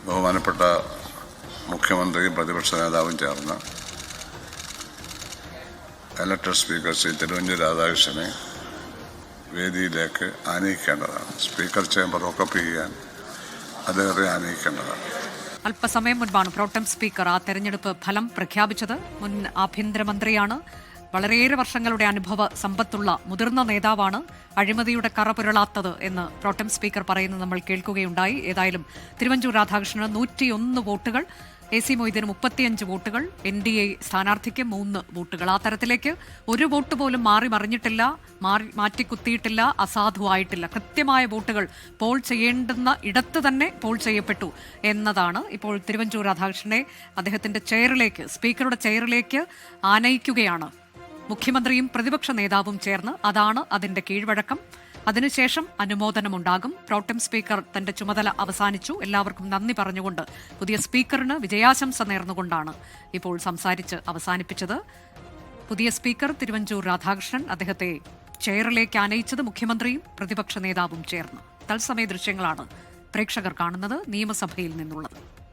ബഹുമാനപ്പെട്ട മുഖ്യമന്ത്രിയും പ്രതിപക്ഷ നേതാവും ചേർന്ന് ഇലക്ടഡ് സ്പീക്കർ ശ്രീ തിരുവഞ്ചൂർ രാധാകൃഷ്ണനെ വേദിയിലേക്ക് ആനയിക്കേണ്ടതാണ്. സ്പീക്കർ ചേംബർ ഒക്കപ്പ് ചെയ്യാൻ അദ്ദേഹത്തെ ആനയിക്കേണ്ടതാണ്. അല്പസമയം മുൻപാണ് പ്രോട്ടം സ്പീക്കർ ആ തെരഞ്ഞെടുപ്പ് ഫലം പ്രഖ്യാപിച്ചത്. മുൻ ആഭ്യന്തരമന്ത്രിയാണ്, വളരെയേറെ വർഷങ്ങളുടെ അനുഭവ സമ്പത്തുള്ള മുതിർന്ന നേതാവാണ്. അഴിമതിയുടെ കറ പുരളാത്തത് എന്ന് പ്രോട്ടം സ്പീക്കർ പറയുന്നത് നമ്മൾ കേൾക്കുകയുണ്ടായി. ഏതായാലും തിരുവഞ്ചൂർ രാധാകൃഷ്ണന് 101 വോട്ടുകൾ, AC മൊയ്തീന് 35 വോട്ടുകൾ, NDA സ്ഥാനാർത്ഥിക്ക് 3 വോട്ടുകൾ. ആ തരത്തിലേക്ക് ഒരു വോട്ട് പോലും മാറി മറിഞ്ഞിട്ടില്ല, മാറ്റിക്കുത്തിയിട്ടില്ല, അസാധുവായിട്ടില്ല. കൃത്യമായ വോട്ടുകൾ പോൾ ചെയ്യേണ്ടുന്ന ഇടത്ത് തന്നെ പോൾ ചെയ്യപ്പെട്ടു എന്നതാണ്. ഇപ്പോൾ തിരുവഞ്ചൂർ രാധാകൃഷ്ണനെ അദ്ദേഹത്തിന്റെ ചെയറിലേക്ക്, സ്പീക്കറുടെ ചെയറിലേക്ക് ആനയിക്കുകയാണ് മുഖ്യമന്ത്രിയും പ്രതിപക്ഷ നേതാവും ചേർന്ന്. അതാണ് അതിന്റെ കീഴ്വഴക്കം. അതിനുശേഷം അനുമോദനമുണ്ടാകും. പ്രോട്ടം സ്പീക്കർ തന്റെ ചുമതല അവസാനിച്ചു. എല്ലാവർക്കും നന്ദി പറഞ്ഞുകൊണ്ട് പുതിയ സ്പീക്കറിന് വിജയാശംസ നേർന്നുകൊണ്ടാണ് ഇപ്പോൾ സംസാരിച്ച് അവസാനിപ്പിച്ചത്. പുതിയ സ്പീക്കർ തിരുവഞ്ചൂർ രാധാകൃഷ്ണൻ അദ്ദേഹത്തെ ചെയറിലേക്ക് ആനയിച്ചത് മുഖ്യമന്ത്രിയും പ്രതിപക്ഷ നേതാവും ചേർന്ന്. തത്സമയ ദൃശ്യങ്ങളാണ് പ്രേക്ഷകർ കാണുന്നത് നിയമസഭയിൽ നിന്നുള്ളത്.